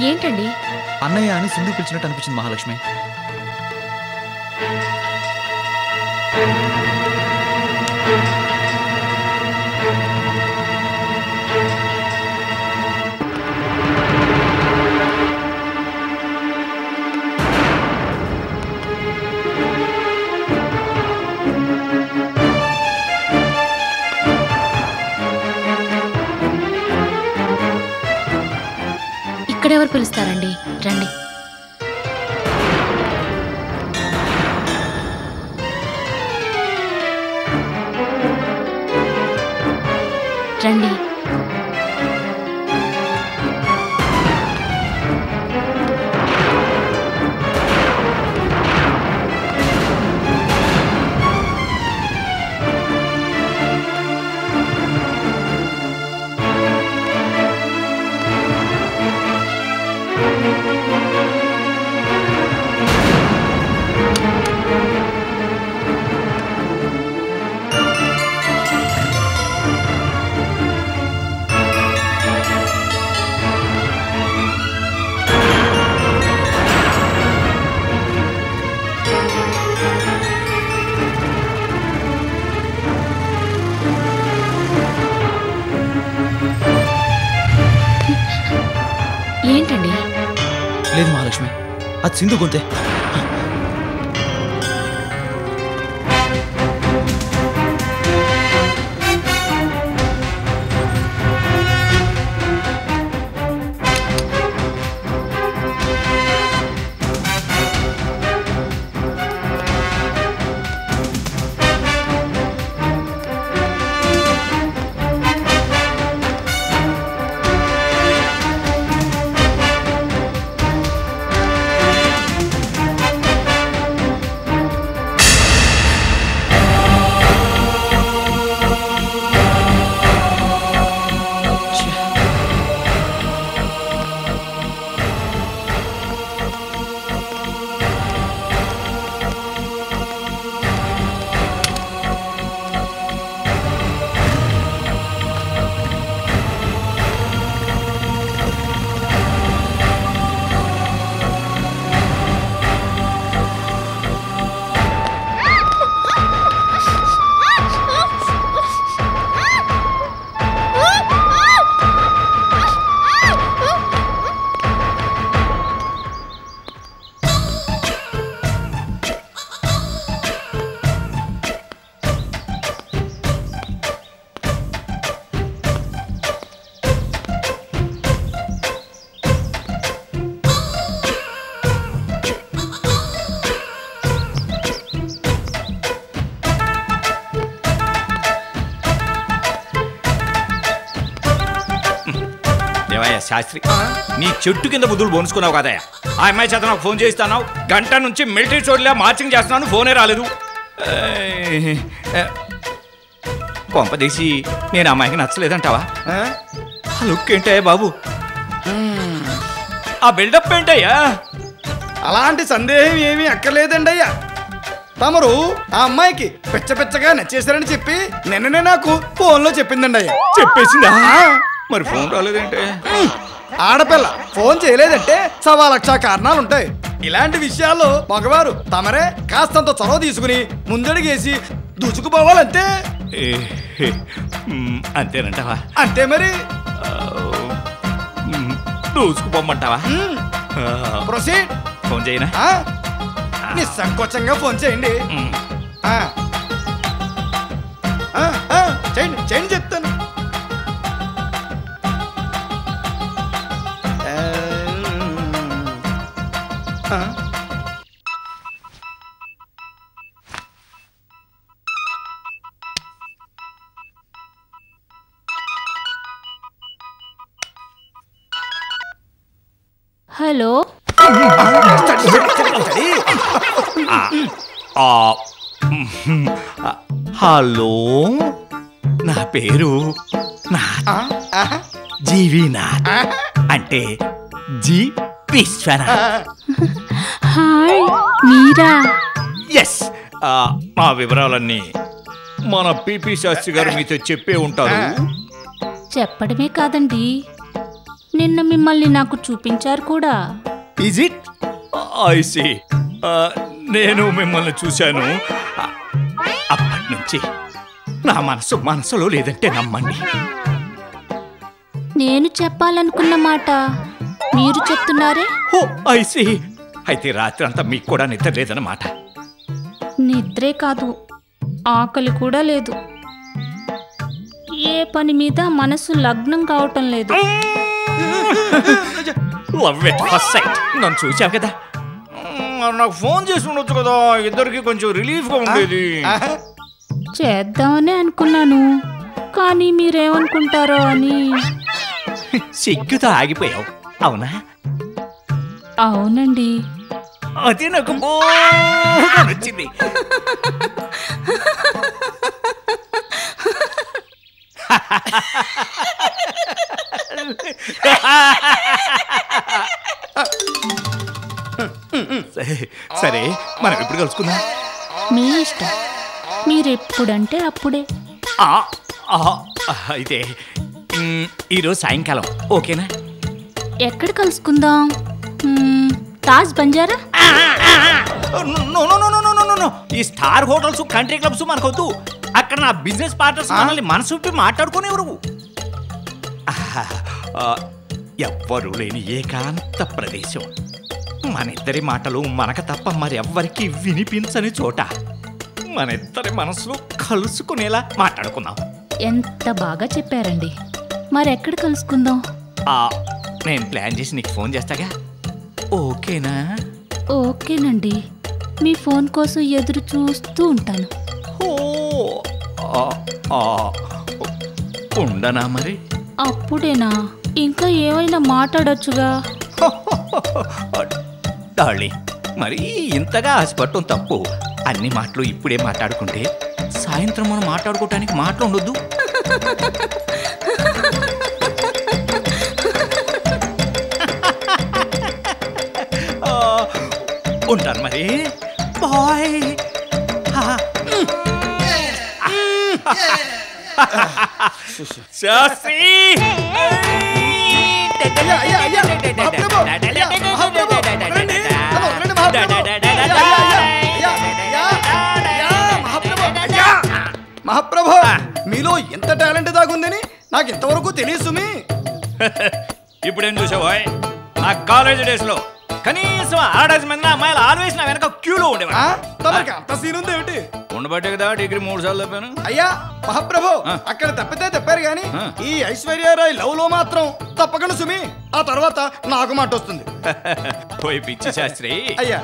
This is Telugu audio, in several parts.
ఏంటండి? అన్నయ్య అని సింధు పిలిచినట్టు అనిపించింది మహాలక్ష్మి. ఇక్కడెవరు పిలుస్తారండి? రండి. రండి. ఏంటండి? లేదు మహాలక్ష్మి, అది సింధు గొంతే. శాస్త్రి, నీ చెట్టు కింద బుద్ధులు పోనుకున్నావు కదయ్య. ఆ అమ్మాయి చేత నాకు ఫోన్ చేయిస్తాను. గంట నుంచి మిలిటరీ చోట్లా మార్చింగ్ చేస్తున్నాను, ఫోనే రాలేదు. కొంపదీసి నేను అమ్మాయికి నచ్చలేదంటావా? ఆ లుక్ ఏంటయ్యా బాబు, ఆ బిల్డప్ ఏంటయ్యా? అలాంటి సందేహం ఏమీ అక్కర్లేదండి అయ్యా. తమరు ఆ అమ్మాయికి పిచ్చగా నచ్చేశారని చెప్పి నిన్ననే నాకు ఫోన్లో చెప్పిందండి అయ్యా. చెప్పేసిందా? మరి ఫోన్ రాలేదంటే? ఆడపిల్ల ఫోన్ చేయలేదంటే 1,00,000 కారణాలుంటాయి. ఇలాంటి విషయాల్లో మగవారు తమరే కాస్తంత చొరవ తీసుకుని ముందడిగేసి దూచుకుపోవాలంతే. అంతేనంటావా? అంతే మరి. దూసుకుపోమ్మంటావా? ప్రొసీడ్. ఫోన్ చేయనా? నిస్సంకోచంగా ఫోన్ చేయండి. చేయండి చేయండి చెప్తాను. హలో హలో, నా పేరు నాథ్, జీవినాథ్, అంటే జీ విశ్వనాథ్. హాయ్ మీరా? ఎస్, మా వివరాలన్నీ మన పిపి శాస్త్రి గారు మీతో చెప్పే ఉంటారు. చెప్పడమే కాదండి, నిన్న మిమ్మల్ని నాకు చూపించారు కూడా. Is it? I see. నేను మిమ్మల్ని చూశాను. అప్పటి నుంచి నా మనసులో లేదంటే నమ్మండి. నేను చెప్పాలనుకున్న మాట మీరు చెప్తున్నారే. ఓ ఐ సీ. అయితే రాత్రి అంతా మీకు కూడా నిద్ర లేదన్నమాట. నిద్రే కాదు, ఆకలి కూడా లేదు. ఏ పని మీద మనసు లగ్నం కావటం లేదు. Love at first sight. నన్ను చూసావు కదా, నాకు ఫోన్ చేసి ఉండొచ్చు కదా, ఇద్దరికి కొంచెం రిలీఫ్గా ఉండేది. చేద్దామనే అనుకున్నాను, కానీ మీరేమనుకుంటారో అని. సిగ్గుతో ఆగిపోయావు, అవునా? అవునండి. అదే నాకు బాగా నచ్చింది. సరే, మనం ఎప్పుడు కలుసుకుందాం? మీ ఇష్టం, మీరెప్పుడంటే అప్పుడే. అయితే ఈరోజు సాయంకాలం ఓకేనా? ఎక్కడ కలుసుకుందాం? తాజ్ బంజారా? ఈ స్టార్ హోటల్స్, కంట్రీ క్లబ్స్ మనకొద్దు. అక్కడ నా బిజినెస్ పార్ట్నర్స్ మనల్ని మనసు మాట్లాడుకునేవరు. ఎవ్వరూ లేని ఏకాంత ప్రదేశం, మన ఇద్దరి మాటలు మనకు తప్ప మరి ఎవ్వరికి వినిపించని చోట మన ఇద్దరి మనసులు కలుసుకునేలా మాట్లాడుకుందాం. ఎంత బాగా చెప్పారండి. మరెక్కడ కలుసుకుందాం? నేను ప్లాన్ చేసి నీకు ఫోన్ చేస్తాగా, ఓకేనా? ఓకేనండి, మీ ఫోన్ కోసం ఎదురు చూస్తూ ఉంటాను. ఉండనా మరి? అప్పుడేనా? ఇంకా ఏమైనా మాట్లాడొచ్చుగా. డార్లింగ్, మరి ఇంతగా ఆశపడటం తప్పు. అన్ని మాటలు ఇప్పుడే మాట్లాడుకుంటే సాయంత్రం మనం మాట్లాడుకోవటానికి మాటలు ఉండొద్దు. ఉంటాను మరి, బాయ్. శాస్త్రి, మహాప్రభు, మీలో ఎంత టాలెంట్ దాగుందని నాకు ఇంతవరకు తెలియదు సుమి. ఇప్పుడేం చూసావా? నా కాలేజ్ డేస్ లో కనీసం 6 మంది అమ్మాయిలు ఆల్వేస్ నా వెనక క్యూలో ఉండేవాడు. అంత సీన్ ఉంది ఏమిటి? ఉండబట్టే కదా డిగ్రీ 3 సార్లు తప్పాను. అయ్యా మహాప్రభు, అక్కడ తప్పితే తప్పారు గాని ఈ ఐశ్వర్యరాయ్ లవ్ లో మాత్రం తప్పకుండా సుమి. ఆ తర్వాత నాకు మాట వస్తుంది. పోయి పిచ్చి శాస్త్రి. అయ్యా,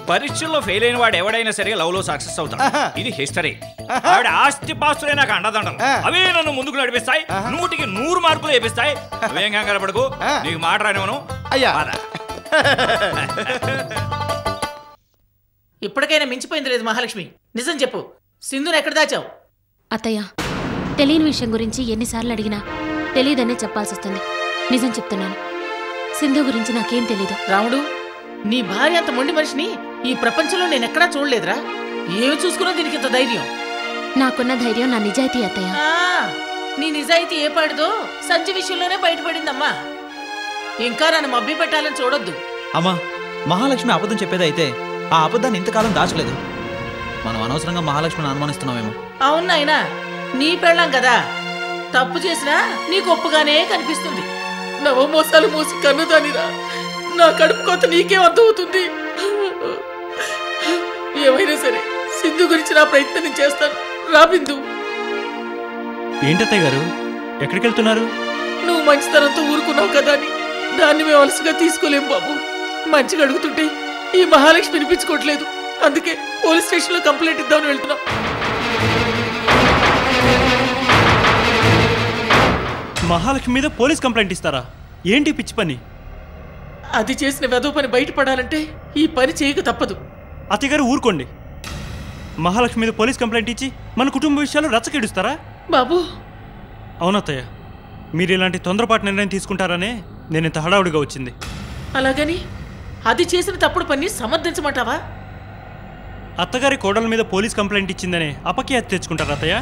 పరీక్షల్లో ఫెయిల్ అయిన వాడు ఎవడైనా సరే లవ్ లో సక్సెస్ అవుతాడు. ఇది హిస్టరీ. ఆవిడ ఆస్తి పాస్తులే నాకు అండదండలు. అవే నన్ను ముందుకు నడిపిస్తాయి, 100కి 100 మార్కులు వేపిస్తాయి. అవేం కంగారు పడకు, నీకు మాట రానివ్వను. అయ్యా, ఇప్పటికైనా మించిపోయింది లేదు మహాలక్ష్మి. నిజం చెప్పు, సింధుని ఎక్కడ దాచావు? అత్తయ్య, తెలియని విషయం గురించి ఎన్నిసార్లు అడిగినా తెలియదనే చెప్పాల్సి వస్తుంది. నిజం చెప్తున్నాను, సింధు గురించి నాకేం తెలీదు. రాముడు, నీ భార్య అంత మొండి మనిషిని ఈ ప్రపంచంలో నేనెక్కడా చూడలేదురా. ఏమి చూసుకున్నా దీనికి ఇంత ధైర్యం? నాకున్న ధైర్యం నా నిజాయితీ అత్తయ్య. నీ నిజాయితీ ఏ పాడుదో సంచి విషయంలోనే బయటపడిందమ్మా. ఇంకా నన్ను మబ్బి పెట్టాలని చూడొద్దు. అమ్మా, మహాలక్ష్మి అబద్ధం చెప్పేదైతే ఆ అబద్ధాన్ని ఇంతకాలం దాచలేదు. మనం అనవసరంగా మహాలక్ష్మిని అనుమానిస్తున్నామేమో. అవును నాయనా, నీ పెళ్ళాం కదా, తప్పు చేసినా నీకు ఒప్పుగానే కనిపిస్తుంది. నవమోసాలు మోసి కన్నుదానిరా, నా కడుపు కొత్త నీకేం అర్థమవుతుంది? ఏమైనా సరే సింధు గురించి నా ప్రయత్నం నేను చేస్తాను. రా బిందు. ఏంటత్తయ్య గారు, ఎక్కడికి వెళ్తున్నారు? నువ్వు మంచితనంతో ఊరుకున్నావు కదా అని దాన్ని మేము అలసిగా తీసుకోలేం బాబు. మంచిగా అడుగుతుంటే ఈ మహాలక్ష్మి వినిపించుకోవట్లేదు. అందుకే పోలీస్ స్టేషన్లో కంప్లైంట్ ఇద్దామని వెళ్తున్నాం. మహాలక్ష్మి మీద పోలీస్ కంప్లైంట్ ఇస్తారా? ఏంటి పిచ్చి పని? అది చేసిన వెధవ పని బయటపడాలంటే ఈ పని చేయక తప్పదు. అత్తయ్య గారు ఊరుకోండి. మహాలక్ష్మి మీద పోలీస్ కంప్లైంట్ ఇచ్చి మన కుటుంబ విషయాలు రచ్చకెడుస్తారా? బాబు అవునత్తయ్య, మీరు ఇలాంటి తొందరపాటు నిర్ణయం తీసుకుంటారనే నేను ఇంత హడావుడిగా వచ్చింది. అలాగని అది చేసిన తప్పుడు పని సమర్థించమంటావా? అత్తగారి కోడల మీద పోలీస్ కంప్లైంట్ ఇచ్చిందనే అపఖ్యాతి తెచ్చుకుంటారా అత్తయ్య?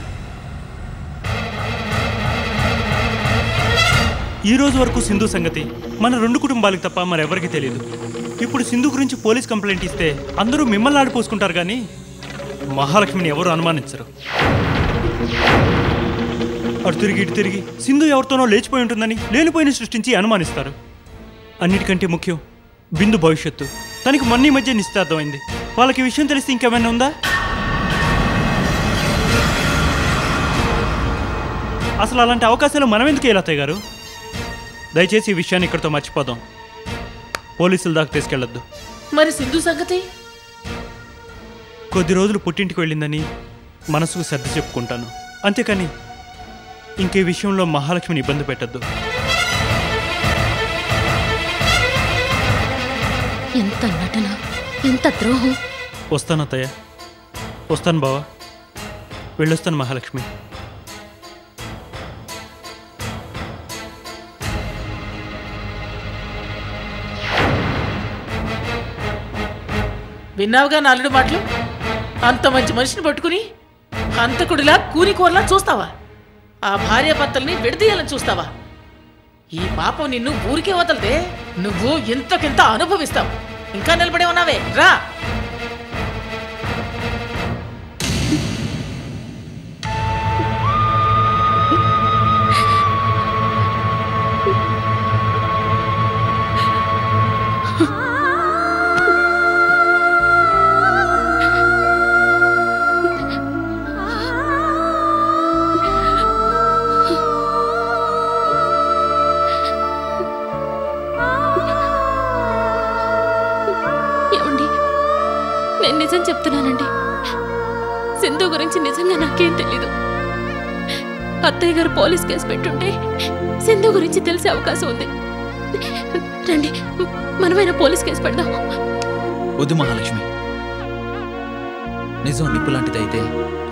ఈ రోజు వరకు సింధు సంగతి మన 2 కుటుంబాలకు తప్ప మరెవరికి తెలియదు. ఇప్పుడు సింధు గురించి పోలీస్ కంప్లైంట్ ఇస్తే అందరూ మిమ్మల్ని ఆడిపోసుకుంటారు కానీ మహాలక్ష్మిని ఎవరు అనుమానించరు. అటు తిరిగి ఇటు తిరిగి సింధు ఎవరితోనో లేచిపోయి ఉంటుందని లేనిపోయిన సృష్టించి అనుమానిస్తారు. అన్నిటికంటే ముఖ్యం బిందు భవిష్యత్తు. తనకి మొన్న మధ్య నిశ్చితార్థమైంది. వాళ్ళకి విషయం తెలిస్తే ఇంకేమైనా ఉందా? అసలు అలాంటి అవకాశాలు మనం ఎందుకు అత్తయ్య గారు? దయచేసి ఈ విషయాన్ని ఇక్కడితో మర్చిపోదాం. పోలీసుల దాకా తీసుకెళ్లొద్దు. మరి సింధు సంగతి? కొద్ది రోజులు పుట్టింటికి వెళ్ళిందని మనసుకు సర్ది చెప్పుకుంటాను, అంతేకాని ఇంకే విషయంలో మహాలక్ష్మిని ఇబ్బంది పెట్టద్దు. ఎంత నటన, ఎంత ద్రోహం. వస్తాను అత్తయ్య, వస్తాను బావా, వెళ్ళొస్తాను మహాలక్ష్మి. విన్నావుగా నాలుడు మాటలు? అంత మంచి మనిషిని పట్టుకుని హంతకుడిలా కూనికోరలా చూస్తావా? ఆ భార్యాభర్తల్ని విడదీయాలని చూస్తావా? ఈ పాపం నిన్ను ఊరికే వదలదే. నువ్వు ఇంతకింత అనుభవిస్తావు. ఇంకా నిలబడే ఉన్నావే, రా. నేను నిజం చెప్తున్నానండి. సింధు గురించి నిజంగా నాకేం తెలీదు. అత్తయ్య గారు పోలీస్ కేసు పెట్టుంటే సింధు గురించి తెలిసే అవకాశం ఉంది. రండి, మనమైనా పోలీస్ కేసు పెడదాం. వద్దు మహాలక్ష్మి, నిజం నిప్పు లాంటిది అయితే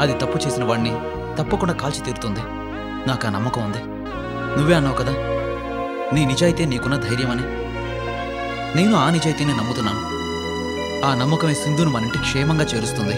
అది తప్పు చేసిన వాడిని తప్పకుండా కాల్చి తీరుతుంది. నాకు ఆ నమ్మకం ఉంది. నువ్వే అన్నావు కదా నీ నిజాయితీ నీకున్న ధైర్యం అని. నేను ఆ నిజాయితీని నమ్ముతున్నాను. ఆ నమ్మకమే సింధును మన ఇంటికి క్షేమంగా చేరుస్తుంది.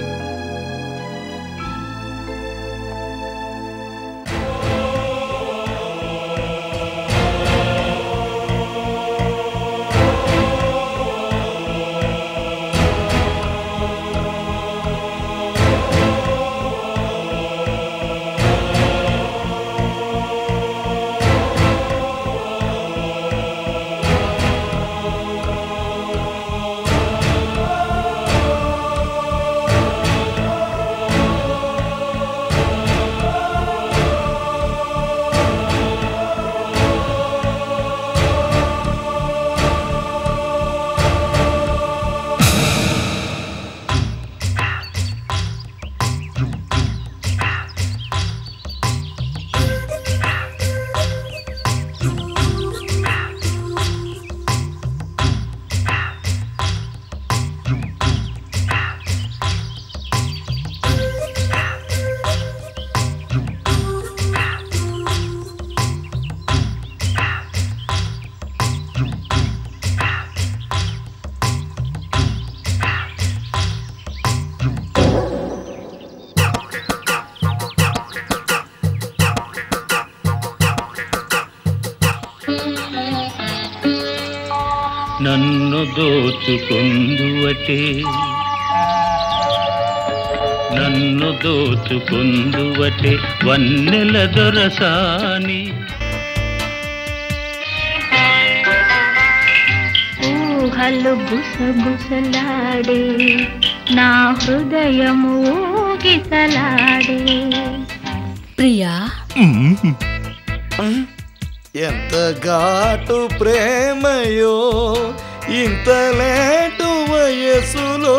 నన్ను దోచుకొందువటే, నన్ను దోచుకొందువటే వన్నెల దొరసాని. ఊహలు గుసగుసలాడే నా హృదయము ఊగిసలాడే. ప్రియా, ఎంత ఘాటు ప్రేమయో ఇంత లేటు వయసులో